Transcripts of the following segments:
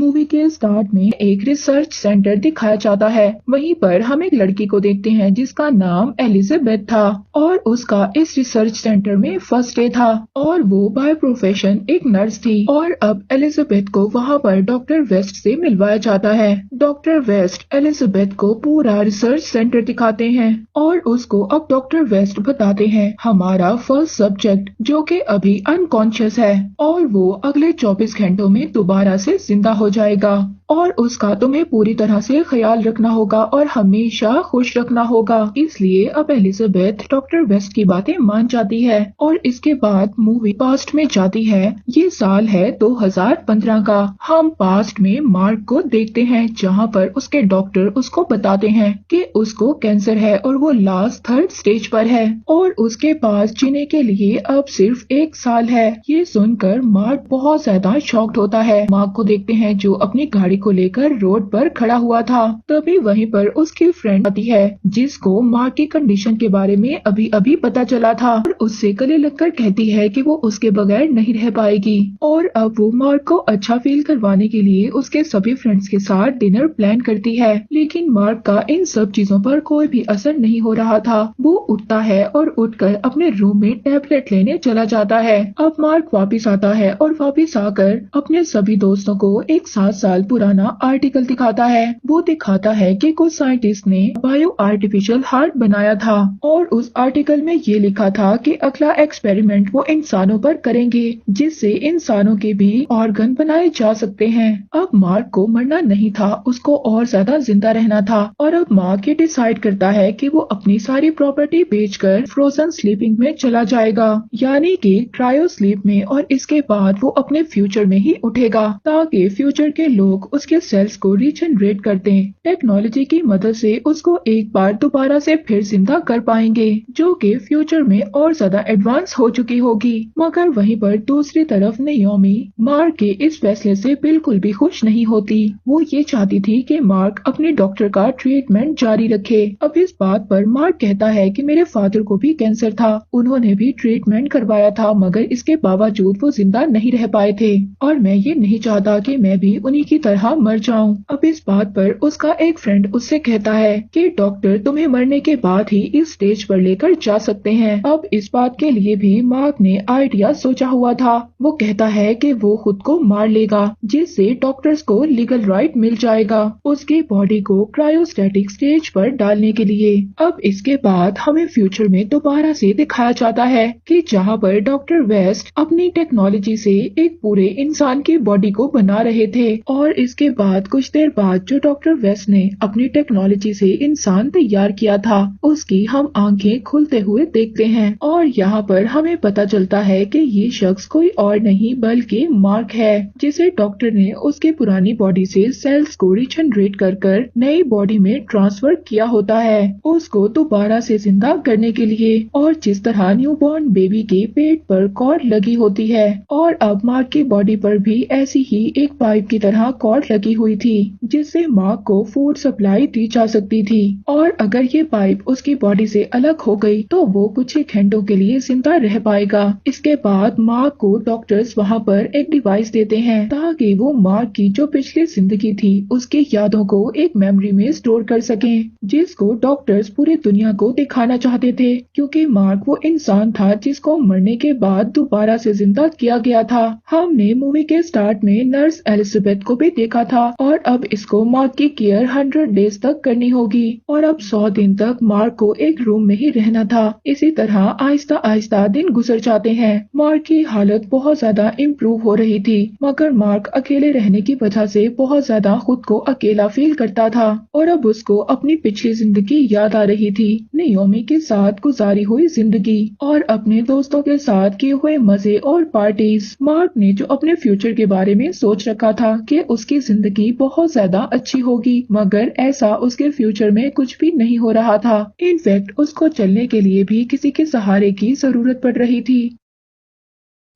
Movie के start में एक रिसर्च सेंटर दिखाया जाता है। वहीं पर हम एक लड़की को देखते हैं जिसका नाम एलिजाबेथ था और उसका इस रिसर्च सेंटर में फर्स्ट डे था और वो बाय प्रोफेशन एक नर्स थी। और अब एलिजाबेथ को वहाँ पर डॉक्टर वेस्ट से मिलवाया जाता है। डॉक्टर वेस्ट एलिजाबेथ को पूरा रिसर्च सेंटर दिखाते हैं और उसको अब डॉक्टर वेस्ट बताते हैं हमारा फर्स्ट सब्जेक्ट जो कि अभी अनकॉन्शियस है और वो अगले 24 घंटों में दोबारा से जिंदा हो जाएगा और उसका तुम्हें पूरी तरह से ख्याल रखना होगा और हमेशा खुश रखना होगा। इसलिए अब एलिजाबेथ डॉक्टर वेस्ट की बातें मान जाती है और इसके बाद मूवी पास्ट में जाती है। ये साल है 2015 का। हम पास्ट में मार्क को देखते हैं जहाँ पर उसके डॉक्टर उसको बताते हैं कि उसको कैंसर है और वो लास्ट थर्ड स्टेज पर है और उसके पास जीने के लिए अब सिर्फ 1 साल है। ये सुनकर मार्क बहुत ज्यादा शॉक्ड होता है। मार्क को देखते हैं जो अपनी गाड़ी को लेकर रोड पर खड़ा हुआ था। तभी वहीं पर उसकी फ्रेंड आती है जिसको मार्क की कंडीशन के बारे में अभी अभी पता चला था और उससे गले लगकर कहती है कि वो उसके बगैर नहीं रह पाएगी। और अब वो मार्क को अच्छा फील करवाने के लिए उसके सभी फ्रेंड्स के साथ डिनर प्लान करती है। लेकिन मार्क का इन सब चीजों पर कोई भी असर नहीं हो रहा था। वो उठता है और उठकर अपने रूम में टैबलेट लेने चला जाता है। अब मार्क वापिस आता है और वापिस आकर अपने सभी दोस्तों को एक 7 साल पुराना आर्टिकल दिखाता है। वो दिखाता है कि कुछ साइंटिस्ट ने बायो आर्टिफिशियल हार्ट बनाया था और उस आर्टिकल में ये लिखा था कि अगला एक्सपेरिमेंट वो इंसानों पर करेंगे जिससे इंसानों के भी ऑर्गन बनाए जा सकते हैं। अब मार्क को मरना नहीं था, उसको और ज्यादा जिंदा रहना था और अब मार्क ये डिसाइड करता है कि वो अपनी सारी प्रॉपर्टी बेचकर फ्रोजन स्लीपिंग में चला जाएगा यानी कि क्रायो स्लीप में और इसके बाद वो अपने फ्यूचर में ही उठेगा ताकि फ्यूचर के लोग उसके सेल्स को रीजनरेट कर दें। टेक्नोलॉजी की मदद से उसको एक बार दोबारा से फिर जिंदा कर पाएंगे जो कि फ्यूचर में और ज्यादा एडवांस हो चुकी होगी। मगर वहीं पर दूसरी तरफ नाओमी मार्क के इस फैसले से बिल्कुल भी खुश नहीं होती। वो ये चाहती थी कि मार्क अपने डॉक्टर का ट्रीटमेंट जारी रखे। अब इस बात पर मार्क कहता है कि मेरे फादर को भी कैंसर था, उन्होंने भी ट्रीटमेंट करवाया था मगर इसके बावजूद वो जिंदा नहीं रह पाए थे और मैं ये नहीं चाहता कि मैं भी उन्हीं की तरह मर जाऊं। अब इस बात पर उसका एक फ्रेंड उससे कहता है कि डॉक्टर तुम्हें मरने के बाद ही इस स्टेज पर लेकर जा सकते हैं। अब इस बात के लिए भी मार्क ने आइडिया सोचा हुआ था। वो कहता है कि वो खुद को मार लेगा जिससे डॉक्टर्स को लीगल राइट मिल जाएगा उसकी बॉडी को क्रायोस्टेटिक स्टेज पर डालने के लिए। अब इसके बाद हमें फ्यूचर में दोबारा से दिखाया जाता है कि जहाँ पर डॉक्टर वेस्ट अपनी टेक्नोलॉजी से एक पूरे इंसान की बॉडी को बना रहे थे और इसके बाद कुछ देर बाद जो डॉक्टर वेस्ट ने अपनी टेक्नोलॉजी से इंसान तैयार किया था उसकी हम आंखें खुलते हुए देखते हैं और यहाँ पर हमें पता चलता है कि ये शख्स कोई और नहीं बल्कि मार्क है जिसे डॉक्टर ने उसकी पुरानी बॉडी से सेल्स को रीजनरेट कर नई बॉडी में ट्रांसफर किया होता है उसको दोबारा से जिंदा करने के लिए। और जिस तरह न्यूबॉर्न बेबी के पेट पर कॉर्ड लगी होती है और अब मार्क की बॉडी पर भी ऐसी ही एक पाइप की तरह कॉर्ड लगी हुई थी जिससे मार्क को फूड सप्लाई दी जा सकती थी और अगर ये पाइप उसकी बॉडी से अलग हो गई तो वो कुछ ही घंटों के लिए जिंदा रह पाएगा। इसके बाद मार्क को डॉक्टर्स वहाँ पर एक डिवाइस देते हैं ताकि वो मार्क की जो पिछली जिंदगी थी उसकी यादों को एक मेमोरी में स्टोर कर सकें जिसको डॉक्टर्स पूरी दुनिया को दिखाना चाहते थे क्योंकि मार्क वो इंसान था जिसको मरने के बाद दोबारा से जिंदा किया गया था। हमने मूवी के स्टार्ट में नर्स एलिजाबेथ को भी देखा था और अब इसको मार्क की केयर 100 डेज तक करनी होगी और अब 100 दिन तक मार्क को एक रूम में ही रहना था। इसी तरह आहिस्ता आहिस्ता दिन गुजर जाते हैं। मार्क की हालत बहुत ज्यादा इम्प्रूव हो रही थी मगर मार्क अकेले रहने की वजह से बहुत ज्यादा खुद को अकेला फील करता था और अब उसको अपनी पिछली जिंदगी याद आ रही थी, नाओमी के साथ गुजारी हुई जिंदगी और अपने दोस्तों के साथ किए हुए मजे और पार्टीज। मार्क ने जो अपने फ्यूचर के बारे में सोच रखा था कि उसकी जिंदगी बहुत ज्यादा अच्छी होगी मगर ऐसा उसके फ्यूचर में कुछ भी नहीं हो रहा था। इनफैक्ट उसको चलने के लिए भी किसी के सहारे की जरूरत पड़ रही थी।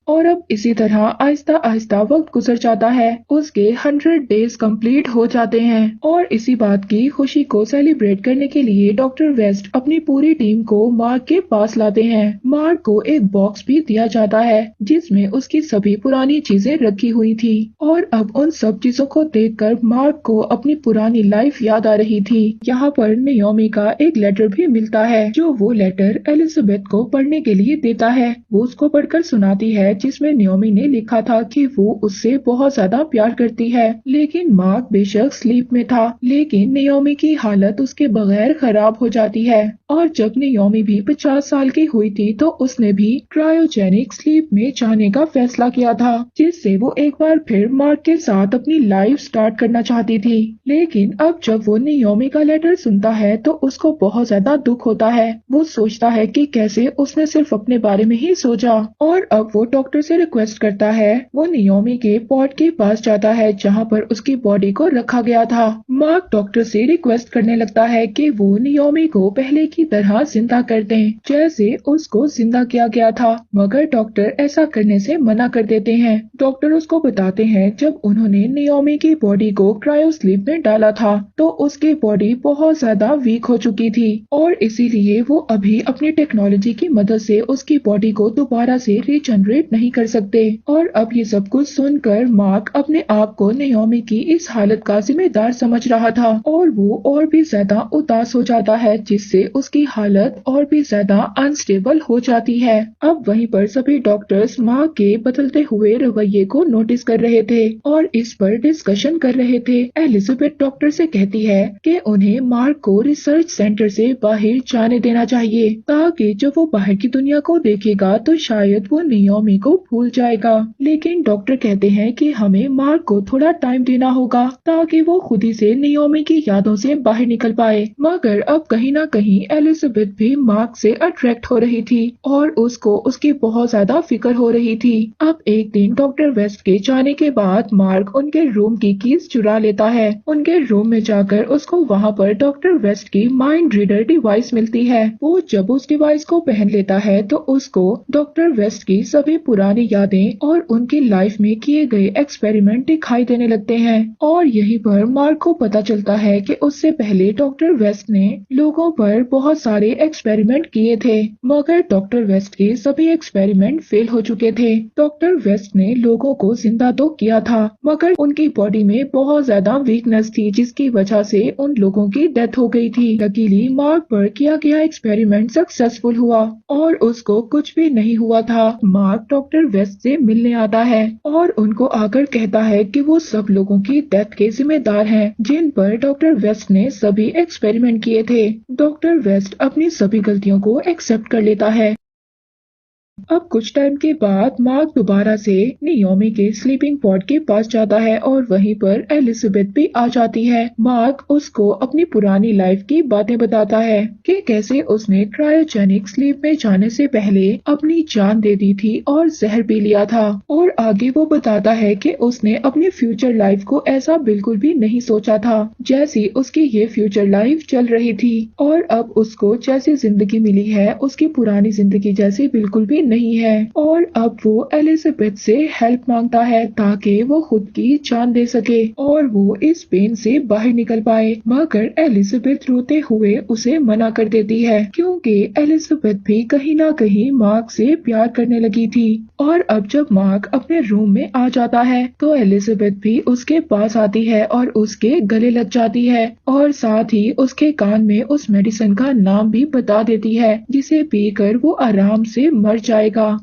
और अब इसी तरह आहिस्ता आहिस्ता वक्त गुजर जाता है। उसके 100 डेज कंप्लीट हो जाते हैं और इसी बात की खुशी को सेलिब्रेट करने के लिए डॉक्टर वेस्ट अपनी पूरी टीम को मार्क के पास लाते हैं। मार्क को एक बॉक्स भी दिया जाता है जिसमें उसकी सभी पुरानी चीजें रखी हुई थी और अब उन सब चीजों को देखकर मार्क को अपनी पुरानी लाइफ याद आ रही थी। यहाँ पर नियोमी का एक लेटर भी मिलता है जो वो लेटर एलिजाबेथ को पढ़ने के लिए देता है। वो उसको पढ़कर सुनाती है जिसमें नियोमी ने लिखा था कि वो उससे बहुत ज्यादा प्यार करती है, लेकिन मार्क बेशक स्लीप में था, लेकिन नियोमी की हालत उसके बगैर खराब हो जाती है। और जब नियोमी भी 50 साल की हुई थी तो उसने भी क्रायोजेनिक स्लीप में जाने का फैसला किया था, जिससे वो एक बार फिर मार्क के साथ अपनी लाइफ स्टार्ट करना चाहती थी। लेकिन अब जब वो नियोमी का लेटर सुनता है तो उसको बहुत ज्यादा दुख होता है। वो सोचता है कि कैसे उसने सिर्फ अपने बारे में ही सोचा और अब वो डॉक्टर से रिक्वेस्ट करता है। वो नियोमी के पॉट के पास जाता है जहाँ पर उसकी बॉडी को रखा गया था। मार्क डॉक्टर से रिक्वेस्ट करने लगता है कि वो नियोमी को पहले की तरह जिंदा कर दें जैसे उसको जिंदा किया गया था, मगर डॉक्टर ऐसा करने से मना कर देते हैं। डॉक्टर उसको बताते हैं जब उन्होंने नियोमी की बॉडी को क्रायो स्लीप में डाला था तो उसकी बॉडी बहुत ज्यादा वीक हो चुकी थी और इसीलिए वो अभी अपनी टेक्नोलॉजी की मदद से उसकी बॉडी को दोबारा से रीजनरेट नहीं कर सकते। और अब ये सब कुछ सुनकर मार्क अपने आप को नियोमी की इस हालत का जिम्मेदार समझ रहा था और वो और भी ज्यादा उदास हो जाता है जिससे उसकी हालत और भी ज्यादा अनस्टेबल हो जाती है। अब वहीं पर सभी डॉक्टर्स मार्क के बदलते हुए रवैये को नोटिस कर रहे थे और इस पर डिस्कशन कर रहे थे। एलिजाबेथ डॉक्टर से कहती है कि उन्हें मार्क को रिसर्च सेंटर से बाहर जाने देना चाहिए ताकि जब वो बाहर की दुनिया को देखेगा तो शायद वो नियोमी को भूल जाएगा। लेकिन डॉक्टर कहते हैं कि हमें मार्क को थोड़ा टाइम देना होगा ताकि वो खुद ही से नियोमी की यादों से बाहर निकल पाए। मगर अब कहीं ना कहीं एलिजाबेथ भी मार्क से अट्रैक्ट हो रही थी और उसको उसकी बहुत ज्यादा फिक्र हो रही थी। अब एक दिन डॉक्टर वेस्ट के जाने के बाद मार्क उनके रूम की कीज चुरा लेता है। उनके रूम में जाकर उसको वहाँ पर डॉक्टर वेस्ट की माइंड रीडर डिवाइस मिलती है। वो जब उस डिवाइस को पहन लेता है तो उसको डॉक्टर वेस्ट की सभी पुरानी यादें और उनकी लाइफ में किए गए एक्सपेरिमेंट दिखाई देने लगते हैं और यहीं पर मार्क को पता चलता है कि उससे पहले डॉक्टर वेस्ट ने लोगों पर बहुत सारे एक्सपेरिमेंट किए थे, मगर डॉक्टर वेस्ट के सभी एक्सपेरिमेंट फेल हो चुके थे। डॉक्टर वेस्ट ने लोगों को जिंदा तो किया था मगर उनकी बॉडी में बहुत ज्यादा वीकनेस थी जिसकी वजह से उन लोगों की डेथ हो गई थी। लकीली मार्क पर किया गया एक्सपेरिमेंट सक्सेसफुल हुआ और उसको कुछ भी नहीं हुआ था। मार्क डॉक्टर वेस्ट से मिलने आता है और उनको आकर कहता है कि वो सब लोगों की डेथ के जिम्मेदार हैं जिन पर डॉक्टर वेस्ट ने सभी एक्सपेरिमेंट किए थे। डॉक्टर वेस्ट अपनी सभी गलतियों को एक्सेप्ट कर लेता है। अब कुछ टाइम के बाद मार्क दोबारा से नियोमी के स्लीपिंग पॉड के पास जाता है और वहीं पर एलिजाबेथ भी आ जाती है। मार्क उसको अपनी पुरानी लाइफ की बातें बताता है कि कैसे उसने क्रायोजेनिक स्लीप में जाने से पहले अपनी जान दे दी थी और जहर पी लिया था और आगे वो बताता है कि उसने अपनी फ्यूचर लाइफ को ऐसा बिल्कुल भी नहीं सोचा था जैसी उसकी ये फ्यूचर लाइफ चल रही थी और अब उसको जैसी जिंदगी मिली है उसकी पुरानी जिंदगी जैसी बिल्कुल भी नहीं है और अब वो एलिजाबेथ से हेल्प मांगता है ताकि वो खुद की जान दे सके और वो इस पेन से बाहर निकल पाए। मगर एलिजाबेथ रोते हुए उसे मना कर देती है क्योंकि एलिजाबेथ भी कहीं ना कहीं मार्क से प्यार करने लगी थी। और अब जब मार्क अपने रूम में आ जाता है तो एलिजाबेथ भी उसके पास आती है और उसके गले लग जाती है और साथ ही उसके कान में उस मेडिसिन का नाम भी बता देती है जिसे पीकर वो आराम से मर जाएगा।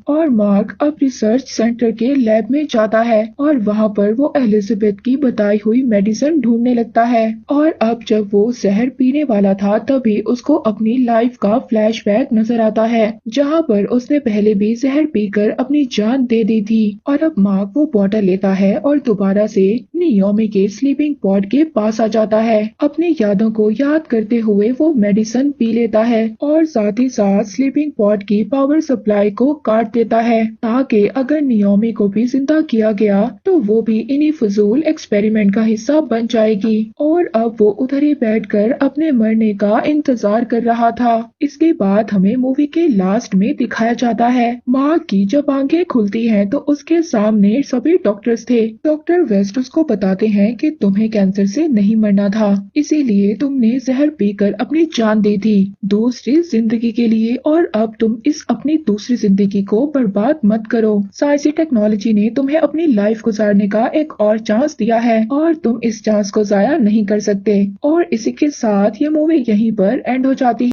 और मार्क अब रिसर्च सेंटर के लैब में जाता है और वहाँ पर वो एलिजाबेथ की बताई हुई मेडिसिन ढूंढने लगता है और अब जब वो जहर पीने वाला था तभी उसको अपनी लाइफ का फ्लैशबैक नजर आता है जहाँ पर उसने पहले भी जहर पीकर अपनी जान दे दी थी। और अब मार्क वो बॉटल लेता है और दोबारा से नियोमी के स्लीपिंग पॉड के पास आ जाता है। अपनी यादों को याद करते हुए वो मेडिसिन पी लेता है और साथ ही साथ स्लीपिंग पॉड की पावर सप्लाई को काट देता है, ताकि अगर नियोमी को भी जिंदा किया गया तो वो भी इन्हीं फजूल एक्सपेरिमेंट का हिस्सा बन जाएगी। और अब वो उधर ही बैठकर अपने मरने का इंतजार कर रहा था। इसके बाद हमें मूवी के लास्ट में दिखाया जाता है, मार्क की जब आंखें खुलती हैं तो उसके सामने सभी डॉक्टर्स थे। डॉक्टर वेस्ट उसको बताते हैं कि तुम्हें कैंसर से नहीं मरना था, इसीलिए तुमने जहर पीकर अपनी जान दी थी दूसरी जिंदगी के लिए, और अब तुम इस अपनी दूसरी जिंदगी को बर्बाद मत करो। साइंसी टेक्नोलॉजी ने तुम्हें अपनी लाइफ गुजारने का एक और चांस दिया है और तुम इस चांस को जाया नहीं कर सकते। और इसी के साथ ये मूवी यहीं पर एंड हो जाती है।